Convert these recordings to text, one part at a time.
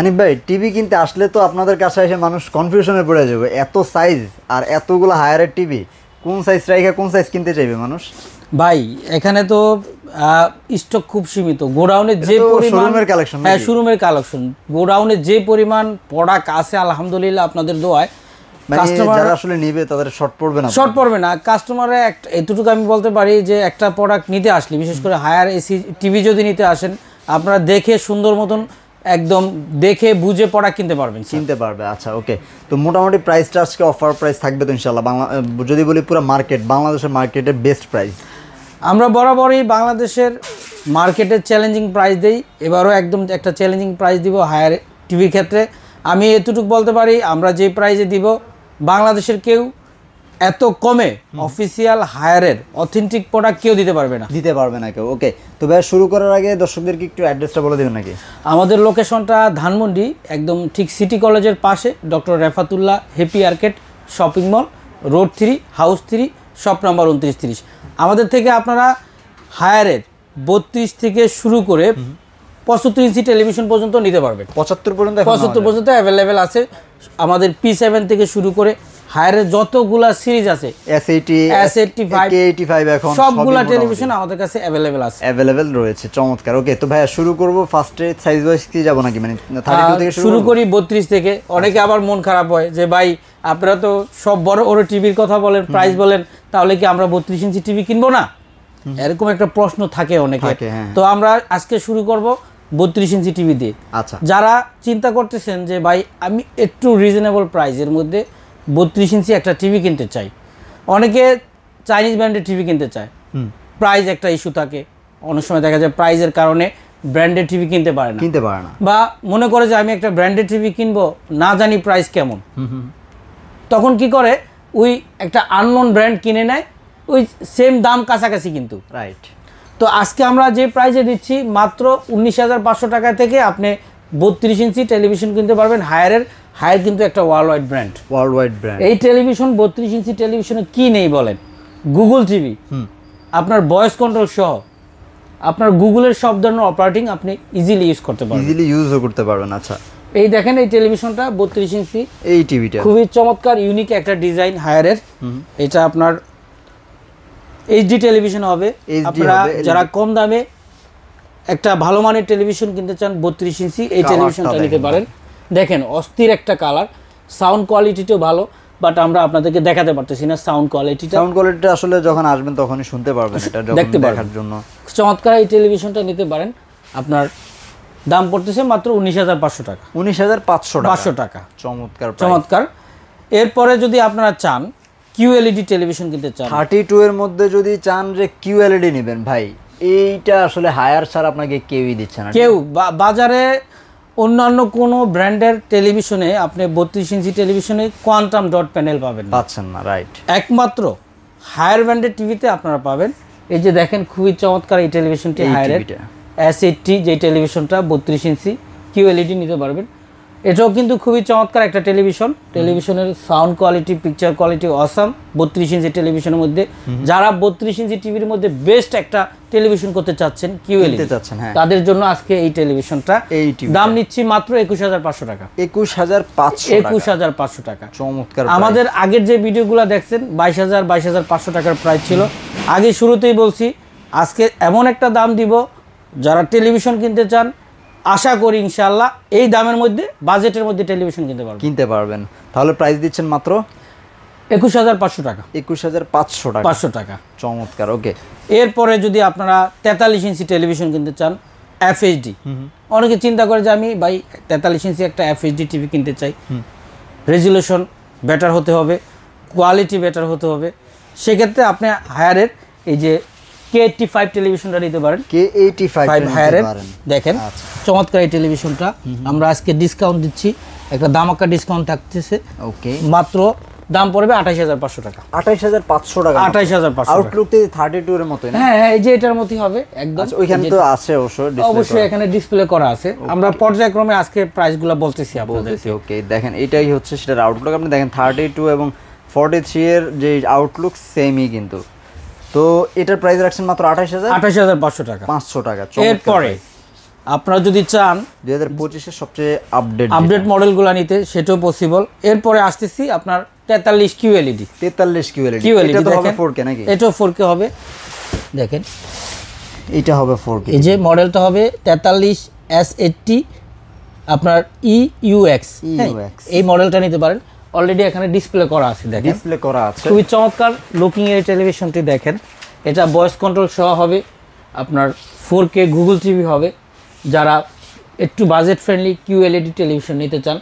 হানিফ ভাই টিভি কিনতে আসলে তো আপনাদের কাছে এসে মানুষ কনফিউশনে পড়ে যাবে, এত সাইজ আর এতগুলো হায়ারের টিভি, কোন সাইজ রাইখা কোন সাইজ কিনতে চাইবে মানুষ? ভাই এখানে তো স্টক খুব সীমিত, গোডাউনের যে পরিমাণ শোরুমের কালেকশন, হ্যাঁ শোরুমের কালেকশন, গোডাউনের যে পরিমাণ প্রোডাক্ট আছে আলহামদুলিল্লাহ আপনাদের দোয়ায় কাস্টমার যারা আসলে নেবে তাদের শর্ট পড়বে না। কাস্টমারের এতটুকু আমি বলতে পারি যে একটা প্রোডাক্ট নিতে আসলে, বিশেষ করে হায়ার এসি টিভি যদি নিতে আসেন, আপনারা দেখে সুন্দর মতন একদম দেখে বুঝে প্রোডাক্ট কিনতে পারবে। আচ্ছা ওকে, তো মোটামুটি প্রাইসটা আজকে অফার প্রাইস থাকবে তো ইনশাআল্লাহ? যদি বলি পুরো বাংলাদেশের মার্কেটের বেস্ট প্রাইস। আমরা বরাবরই বাংলাদেশের মার্কেটের চ্যালেঞ্জিং প্রাইস দেই, এবারও একদম একটা চ্যালেঞ্জিং প্রাইস দিব হায়ার টিভির ক্ষেত্রে। আমি এতটুকু বলতে পারি, আমরা যে প্রাইসে দিব বাংলাদেশের কেউ এত কমে অফিসিয়াল হায়ারের অথেন্টিক প্রোডাক্ট কেউ দিতে পারবে না কেউ। ওকে, তো ভাই শুরু করার আগে দর্শকদেরকে একটু অ্যাড্রেসটা বলে দেবেন নাকি? আমাদের লোকেশনটা ধানমন্ডি, একদম ঠিক সিটি কলেজের পাশে, doctor Refatullah happy arcade shopping mall, road 3, house 3, shop number 2930। আমাদের থেকে আপনারা হায়ারের 32 থেকে শুরু করে 75 ইঞ্চি টেলিভিশন পর্যন্ত নিতে পারবেন। 75 পর্যন্ত অ্যাভেলেবেল আছে। আমাদের P7 থেকে শুরু করে হায়ারের যতগুলা সিরিজ আছে, S85 এখন সবগুলা টেলিভিশন আমাদের কাছে অ্যাভেলেবেল রয়েছে। চমৎকার। ওকে, তো ভাইয়া শুরু করব ফার্স্টে সাইজ ওয়াইজ কি যাব নাকি, মানে 32 থেকে শুরু করি 32 থেকে। অনেকে আবার মন খারাপ হয় যে ভাই আপনারা তো সব বড় বড় টিভির কথা বলেন, প্রাইস বলেন, তাহলে কি আমরা 32 ইঞ্চি টিভি কিনবো না? এরকম একটা প্রশ্ন থাকে অনেকে। তো আমরা আজকে শুরু করব 32 ইঞ্চি টিভি দিয়ে। আচ্ছা, যারা চিন্তা করতেছেন যে ভাই আমি একটু রিজনেবল প্রাইসের মধ্যে 32 ইঞ্চি একটা টিভি কিনতে চাই, অনেকে চাইনিজ ব্র্যান্ডের টিভি কিনতে চায়, প্রাইস একটা ইস্যু থাকে, অনেক সময় দেখা যায় প্রাইসের কারণে ব্র্যান্ডেড টিভি কিনতে পারে না, বা মনে করে যে আমি একটা ব্র্যান্ডেড টিভি কিনবো, না জানি প্রাইস কেমন, তখন কি করে ওই একটা আননোন ব্র্যান্ড কিনে নেয়, ওই সেম দাম কাছাকাছি কিন্তু। রাইট। তো আজকে আমরা যে প্রাইসে দিচ্ছি মাত্র 19,500 টাকা থেকে আপনি 32 ইঞ্চি টেলিভিশন কিনতে পারবেন। হায়ার কিন্তু একটা ওয়ার্ল্ড ওয়াইড ব্র্যান্ড। এই টেলিভিশন 32 ইঞ্চি টেলিভিশনে কি নেই বলেন? গুগল টিভি, আপনার ভয়েস কন্ট্রোল সহ আপনার গুগলের সব ধরনের অপারেটিং আপনি ইজিলি ইউজ করতে পারবেন। আচ্ছা, এই দেখেন এই টেলিভিশনটা 32 ইঞ্চি, এই টিভিটা খুবই চমৎকার ইউনিক একটা ডিজাইন হায়ারের। এটা আপনার এইচডি টেলিভিশন হবে। আপনারা যারা কম দামে একটা ভালো মানের টেলিভিশন কিনতে চান 32 ইঞ্চি, এই টেলিভিশনটা নিতে পারেন। দেখেন অস্থির একটা কালার, সাউন্ড কোয়ালিটিটাও ভালো, বাট আমরা আপনাদেরকে দেখাতে পারতেছি না সাউন্ড কোয়ালিটিটা আসলে যখন আসবেন তখনই শুনতে পারবেন, এটা যখন দেখার জন্য চমৎকার। এই টেলিভিশনটা নিতে পারেন, আপনার দাম পড়তেছে মাত্র 19,500 টাকা। 19,500 টাকা। চমৎকার। এরপরে যদি আপনারা চান QLED টেলিভিশন কিনতে চান, 32 এর মধ্যে যদি চান যে QLED নেবেন, ভাই এইটা আসলে হায়ার ছাড়া আপনাকে কেউই দিচ্ছে না। বাজারে অন্যান্য কোনো ব্র্যান্ডের টেলিভিশনে আপনি 32 ইঞ্চি টেলিভিশনে কোয়ান্টাম ডট প্যানেল পাচ্ছেন না। রাইট। একমাত্র হায়ার ব্র্যান্ডের টিভিতে আপনারা পাবেন। এই যে দেখেন খুবই চমৎকার এই টেলিভিশনটি, হায়ারের S80 যে টেলিভিশনটা 32 ইঞ্চি QLED নিতে পারবেন। এটাও কিন্তু খুবই চমৎকার একটা টেলিভিশনের sound quality, picture quality awesome. 32 ইঞ্চি টেলিভিশনের মধ্যে যারা 32 ইঞ্চি টিভির মধ্যে বেস্ট একটা টেলিভিশন করতে চাচ্ছেন, QLED তাদের জন্য আজকে এই টেলিভিশনটা দাম নিচ্ছি মাত্র 21,500 টাকা। 21,500 টাকা। চমৎকার। আমাদের আগের যে ভিডিওগুলো দেখছেন 22,500 টাকার প্রাইস ছিল। আগে শুরুতেই বলছি আজকে এমন একটা দাম দিব, যারা টেলিভিশন কিনতে চান আশা করি ইনশাআল্লাহ এই দামের মধ্যে, বাজেটের মধ্যে টেলিভিশন কিনতে পারবেন। তাহলে প্রাইস দিচ্ছেন মাত্র 21,500 টাকা। 21,500 টাকা। চমৎকার। ওকে, এরপরে যদি আপনারা 43 ইঞ্চি টেলিভিশন কিনতে চান FHD, অনেকে চিন্তা করে যে আমি ভাই 43 ইঞ্চি একটা FHD টিভি কিনতে চাই, রেজুলেশন বেটার হতে হবে, কোয়ালিটি বেটার হতে হবে, সেক্ষেত্রে আপনি হায়ারের এই যে K85 টেলিভিশনটা নিতে পারেন। K85 হায়ারের দেখেন চমৎকার এই টেলিভিশনটা আমরা আজকে ডিসকাউন্ট দিচ্ছি, একটা দামাকা ডিসকাউন্ট থাকতেছে। ওকে, মাত্র দাম পড়বে 28,500 টাকা। 28,500 টাকা। 28,500। আউটলুকটি 32 এর মতই না? হ্যাঁ, এই যে এটার মতই হবে একদম। আচ্ছা, ওইখানে তো আছে অবশ্যই এখানে ডিসপ্লে করা আছে। আমরা পর্যায়ক্রমে আজকে প্রাইসগুলো বলতেছি আপনাদেরকে। ওকে, দেখেন এটাই হচ্ছে সেটার আউটলুক। আপনি দেখেন 32 এবং 43 এর যে আউটলুক সেমই কিন্তু। তো এটার প্রাইস রাখছেন মাত্র 28,500 টাকা। 500 টাকা। এরপরে আপনারা যদি চান 2025 এর সবচেয়ে আপডেট মডেলগুলো নিতে, সেটাও পসিবল। এরপরে আসতেছি আপনার 43 QLED। 43 QLED QLED এটা তো হবে দেখেন 4K নাকি? এটাও 4K হবে। দেখেন এটা হবে 4K। এই যে মডেলটা হবে 43 S80 আপনার EUX। এই মডেলটা নিতে পারেন, অলরেডি এখানে ডিসপ্লে করা আছে। দেখেন ডিসপ্লে করা আছে, খুবই চমৎকার লুকিং এর টেলিভিশনটি দেখেন। এটা ভয়েস কন্ট্রোল সহ হবে, আপনার 4K গুগল টিভি হবে। যারা একটু বাজেট ফ্রেন্ডলি QLED টেলিভিশন নিতে চান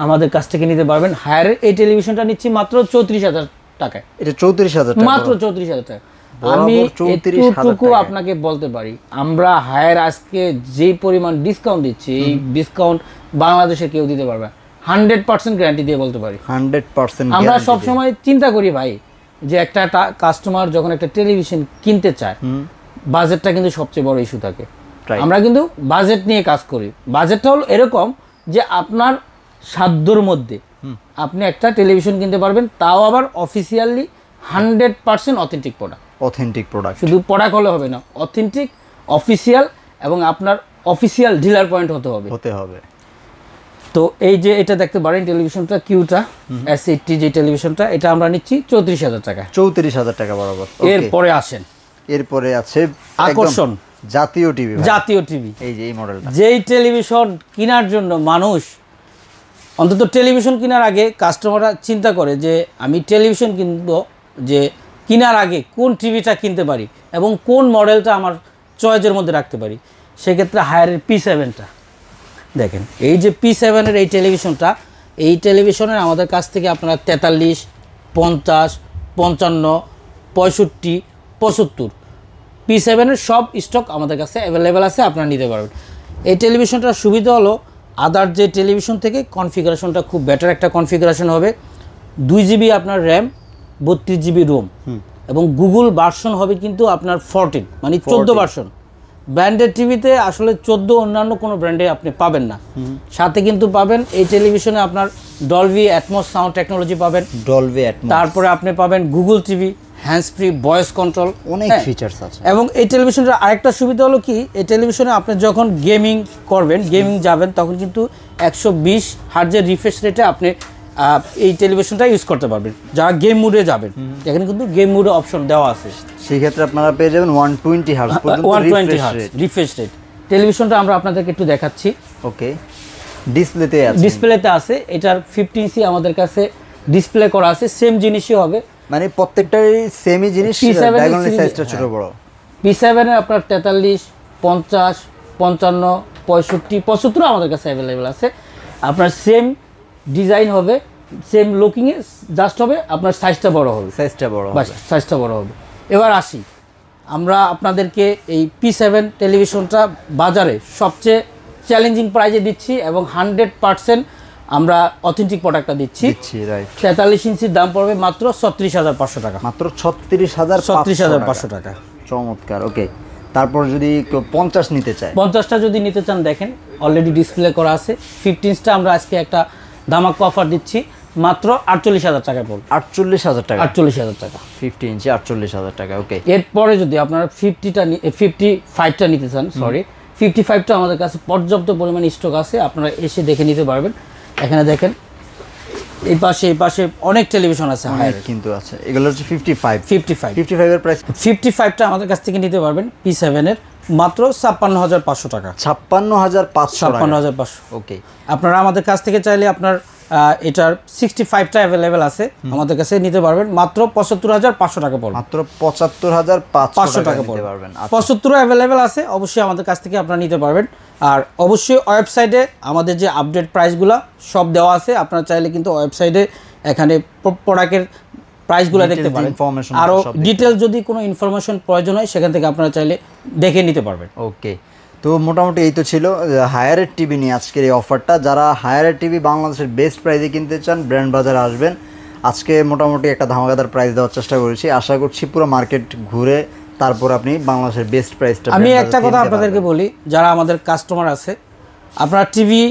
আমাদের কাছ থেকে নিতে পারবেন। হায়ার এই টেলিভিশনটা নিচ্ছি মাত্র 34,000 টাকায়। এটা 34,000 টাকা, মাত্র 34,000 টাকা। আমি এতটুকু আপনাকে বলতে পারি, আমরা হায়ার আজকে যেই পরিমাণ ডিসকাউন্ট দিচ্ছি, এই ডিসকাউন্ট বাংলাদেশে কেউ দিতে পারবে 100% গ্যারান্টি দিয়ে বলতে পারি। 100% আমরা সবসময় চিন্তা করি ভাই যে একটা কাস্টমার যখন একটা টেলিভিশন কিনতে চায়, বাজেটটা কিন্তু সবচেয়ে বড় ইস্যু থাকে। আমরা কিন্তু বাজেট নিয়ে কাজ করি। বাজেটটা হলো এরকম যে আপনার সাধ্যর মধ্যে আপনি একটা টেলিভিশন কিনতে পারবেন, তাও আবার অফিসিয়ালি 100% অথেন্টিক প্রোডাক্ট। শুধু প্রোডাক্ট হলে হবে না, অথেন্টিক, অফিসিয়াল, এবং আপনার অফিসিয়াল ডিলার পয়েন্ট হতে হবে। তো এই যে এটা দেখতে পারেন টেলিভিশনটা, কিউটা S80 যে টেলিভিশনটা, এটা আমরা নিচ্ছি 34,000 টাকা। 34,000 টাকা বরাবর। এরপরে আসেন, এরপরে আছে আকর্ষণ জাতীয় টিভি। জাতীয় টিভি, এই যে এই মডেলটা, যেই টেলিভিশন কেনার জন্য মানুষ অন্তত টেলিভিশন কেনার আগে কাস্টমাররা চিন্তা করে যে আমি টেলিভিশন কিনবো, যে কেনার আগে কোন টিভিটা কিনতে পারি এবং কোন মডেলটা আমার চয়েসের মধ্যে রাখতে পারি। সেক্ষেত্রে হায়ারের P7টা দেখেন। এই যে P7-এর এই টেলিভিশনটা, এই টেলিভিশনের আমাদের কাছ থেকে আপনারা 43, 50, 55, 65, 75 P7-এর সব স্টক আমাদের কাছে অ্যাভেলেবেল আছে, আপনারা নিতে পারবেন। এই টেলিভিশনটার সুবিধা হলো আদার যে টেলিভিশন থেকে কনফিগারেশনটা খুব বেটার একটা কনফিগারেশন হবে। 2 GB আপনার র্যাম, 32 GB রোম, এবং গুগল ভার্সন হবে কিন্তু আপনার 14, মানে 14 ভার্সন। ব্র্যান্ডেড টিভিতে আসলে 14 অন্যান্য কোনো ব্র্যান্ডে আপনি পাবেন না। সাথে কিন্তু পাবেন এই টেলিভিশনে আপনার ডলবি অ্যাটমস সাউন্ড টেকনোলজি পাবেন, ডলবি অ্যাটমস। তারপরে আপনি পাবেন Google TV, hands free voice control, অনেক ফিচার্স আছে। এবং এই টেলিভিশনটার আরেকটা সুবিধা হলো কি, এই টেলিভিশনে আপনি যখন গেমিং করবেন, গেমিং যাবেন, তখন কিন্তু 120 হার্জের রিফ্রেশ রেটে আপনি এই টেলিভিশনটা ইউজ করতে পারবেন। যারা গেম মুডে যাবেন, এখানে কিন্তু গেম মুডে অপশন দেওয়া আছে। সেই ক্ষেত্রে আপনারা পেয়ে যাবেন 120 হার্জ পর্যন্ত 120 হার্জ রিফ্রেশ রেট। টেলিভিশনটা আমরা আপনাদেরকে একটু দেখাচ্ছি। ওকে, ডিসপ্লেতে আছে। এটার 50 ইঞ্চি আমাদের কাছে ডিসপ্লে করা আছে, সেম জিনিসই হবে, মানে প্রত্যেকটাই সেমই জিনিস, ডায়াগোনাল সাইজটা ছোট বড়। P7 এ আপনার 43, 50, 55, 65, 75 আমাদের কাছে অ্যাভেলেবেল আছে। আপনার সেম ডিজাইন হবে, সেম লুকিংয়ে, জাস্ট হবে আপনার সাইজটা বড় হবে, সাইজটা বড় হবে। এবার আসি, আমরা আপনাদেরকে এই P7 টেলিভিশনটা বাজারে সবচেয়ে চ্যালেঞ্জিং প্রাইজে দিচ্ছি, এবং 100% আমরা অথেন্টিক প্রোডাক্টটা দিচ্ছি। 43 ইঞ্চির দাম পড়বে মাত্র 36,500 টাকা। মাত্র 36,500 টাকা। চমৎকার। ওকে, তারপর যদি কেউ 50 নিতে চায়, 50টা যদি নিতে চান, দেখেন অলরেডি ডিসপ্লে করা আছে। 15 ইঞ্চটা আমরা আজকে একটা ধামাকা অফার দিচ্ছি, মাত্র 48,000 টাকায় পড়বে। 48,000 টাকা। 48,000 টাকা 50 ইঞ্চি 48,000 টাকা। ওকে, এরপরে যদি আপনারা 55টা নিতে চান, 55টা আমাদের কাছে পর্যাপ্ত পরিমাণে স্টক আছে, আপনারা এসে দেখে নিতে পারবেন। এখানে দেখেন এই পাশে অনেক টেলিভিশন আছে, কিন্তু আছে। এগুলো হচ্ছে 55 এর প্রাইস। 55টা আমাদের কাছ থেকে নিতে পারবেন P7 এর মাত্র 56,500 টাকা। 56,500। ওকে, আপনারা আমাদের কাছ থেকে চাইলে আপনার এটার 65টা অ্যাভেলেবেল আছে, আমাদের কাছে নিতে পারবেন মাত্র 75,500 টাকা পড়বে। মাত্র 75,500 টাকা নিতে পারবেন। 75 অ্যাভেলেবেল আছে, অবশ্যই আমাদের কাছ থেকে আপনারা নিতে পারবেন। আর অবশ্যই ওয়েবসাইটে আমাদের যে আপডেট প্রাইসগুলো সব দেওয়া আছে, আপনারা চাইলে কিন্তু ওয়েবসাইটে এখানে প্রোডাক্টের প্রাইসগুলো দেখতে পারেন। আরও ডিটেল যদি কোনো ইনফরমেশন প্রয়োজন হয়, সেখান থেকে আপনারা চাইলে দেখে নিতে পারবেন। ওকে, তো মোটামুটি এই তো ছিল হায়ারের টিভি নিয়ে আজকের এই অফারটা। যারা হায়ারের টিভি বাংলাদেশের বেস্ট প্রাইসে কিনতে চান, ব্র্যান্ড বাজারে আসবেন। আজকে মোটামুটি একটা ধামাকাদার প্রাইস দেওয়ার চেষ্টা করেছি। আশা করছি পুরো মার্কেট ঘুরে তারপর আপনি বাংলাদেশের বেস্ট প্রাইসটা। আমি একটা কথা আপনাদেরকে বলি, যারা আমাদের কাস্টমার আছে, আপনারা টিভি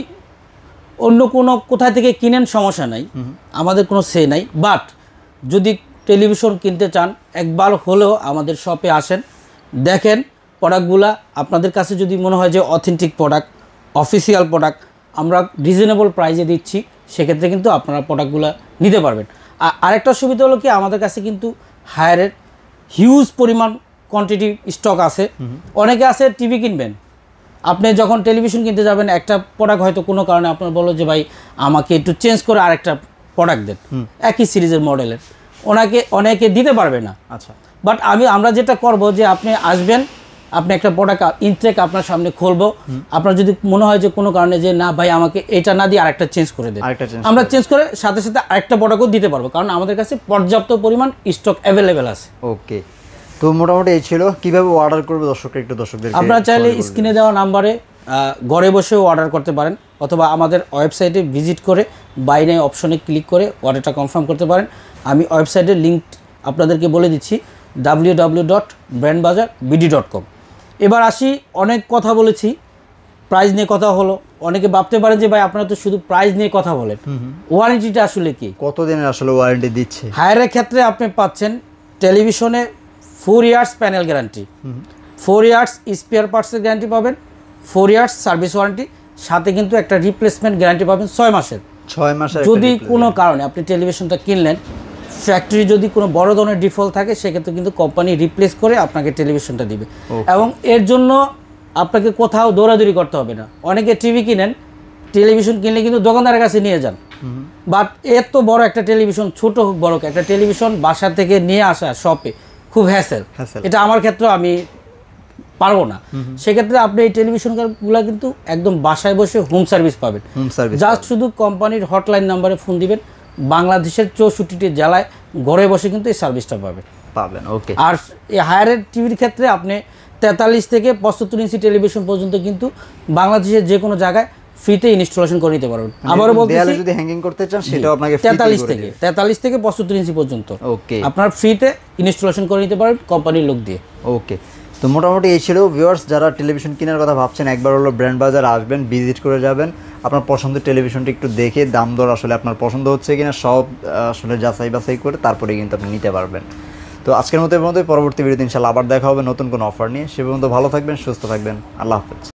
অন্য কোনো কোথা থেকে কিনেন সমস্যা নাই, আমাদের কোনো সে নাই। বাট যদি টেলিভিশন কিনতে চান, একবার হলেও আমাদের শপে আসেন, দেখেন, প্রোডাক্টগুলা আপনাদের কাছে যদি মনে হয় যে অথেন্টিক প্রোডাক্ট, অফিসিয়াল প্রোডাক্ট আমরা রিজনেবল প্রাইসে দিচ্ছি, সেক্ষেত্রে কিন্তু আপনারা প্রোডাক্টগুলো নিতে পারবেন। আরেকটা সুবিধা হলো কি, আমাদের কাছে কিন্তু হায়ারের হিউজ পরিমাণ কোয়ান্টিটি স্টক আছে। অনেকে আছে টিভি কিনবেন, আপনি যখন টেলিভিশন কিনতে যাবেন একটা প্রোডাক্ট হয়তো কোনো কারণে আপনার বলো যে ভাই আমাকে একটু চেঞ্জ করে আরেকটা প্রোডাক্ট দেন একই সিরিজের মডেলের, অনেকে দিতে পারবে না। আচ্ছা, বাট আমরা যেটা করব যে আপনি আসবেন, আপনি একটা প্রোডাক্ট ইনটেক আপনার সামনে খুলবো, আপনার যদি মনে হয় যে কোনো কারণে যে না ভাই আমাকে এটা না দিয়ে আরেকটা চেঞ্জ করে দেন, আমরা চেঞ্জ করে সাথে সাথে আরেকটা প্রোডাক্টও দিতে পারবো, কারণ আমাদের কাছে পর্যাপ্ত পরিমাণ স্টক অ্যাভেলেবেল আছে। ওকে, তো মোটামুটি এই ছিল। কিভাবে অর্ডার করবে দর্শকদের? আপনারা চাইলে স্ক্রিনে দেওয়া নাম্বারে ঘরে বসেও অর্ডার করতে পারেন, অথবা আমাদের ওয়েবসাইটে ভিজিট করে বাই নাও অপশনে ক্লিক করে অর্ডারটা কনফার্ম করতে পারেন। আমি ওয়েবসাইটের লিঙ্ক আপনাদেরকে বলে দিচ্ছি, www.brandbazarbd.com। এবার আসি, অনেক কথা বলেছি, প্রাইস নিয়ে কথা হলো। অনেকে ভাবতে পারেন যে ভাই আপনারা তো শুধু প্রাইস নিয়ে কথা বলেন, ওয়ারেন্টিটা আসলে কি, কতদিনের আসলে ওয়ারেন্টি দিচ্ছে? হায়ারের ক্ষেত্রে আপনি পাচ্ছেন টেলিভিশনে 4 years panel guarantee, 4 years spare পার্টসের গ্যারান্টি পাবেন, 4 ইয়ার্স সার্ভিস ওয়ারেন্টি, সাথে কিন্তু একটা রিপ্লেসমেন্ট গ্যারান্টি পাবেন 6 মাসের। 6 মাসের যদি কোনো কারণে আপনি টেলিভিশনটা কিনলেন, ফ্যাক্টরি যদি কোনো বড় ধরনের ডিফল্ট থাকে, সেক্ষেত্রে কিন্তু কোম্পানি রিপ্লেস করে আপনাকে টেলিভিশনটা দিবে। এবং এর জন্য আপনাকে কোথাও দৌড়াদৌড়ি করতে হবে না। অনেকে টিভি কিনেন, টেলিভিশন কিনলে কিন্তু দোকানদারের কাছে নিয়ে যান, বাট এত বড় একটা টেলিভিশন, ছোট হোক বড় হোক, একটা টেলিভিশন বাসা থেকে নিয়ে আসা শপে খুব হ্যাসেল। এটা আমার ক্ষেত্রে আমি পারবো না। সেক্ষেত্রে আপনি এই টেলিভিশনগুলো কিন্তু একদম বাসায় বসে হোম সার্ভিস পাবেন। জাস্ট শুধু কোম্পানির হটলাইন নাম্বারে ফোন দিবেন, বাংলাদেশের 64টি জেলায় ঘরে বসে কিন্তু এই সার্ভিসটা পাবেন। ওকে। আর এই হায়ারের টিভির ক্ষেত্রে আপনি 43 থেকে 75 ইঞ্চি টেলিভিশন পর্যন্ত কিন্তু বাংলাদেশের যে কোনো জায়গায় ফ্রিতে ইনস্টলেশন করে নিতে পারবেন। আবারও বলতেছি, যদি হ্যাঙ্গিং করতে চান সেটাও আপনাকে 43 থেকে 75 ইঞ্চি পর্যন্ত আপনার ফ্রিতে ইনস্টলেশন করে নিতে পারবেন কোম্পানির লোক দিয়ে। ওকে, তো মোটামুটি এই ছিল ভিউয়ার্স। যারা টেলিভিশন কেনার কথা ভাবছেন, একবার হলো ব্র্যান্ড বাজার আসবেন, ভিজিট করে যাবেন, আপনার পছন্দের টেলিভিশনটি একটু দেখে দাম দর আসলে আপনার পছন্দ হচ্ছে কিনা সব আসলে যাচাই বাছাই করে তারপরে কিন্তু আপনি নিতে পারবেন। তো আজকের মতো পরবর্তী ভিডিওতে ইনশাআল্লাহ আবার দেখা হবে নতুন কোনো অফার নিয়ে। সে পর্যন্ত ভালো থাকবেন, সুস্থ থাকবেন, আল্লাহ হাফেজ।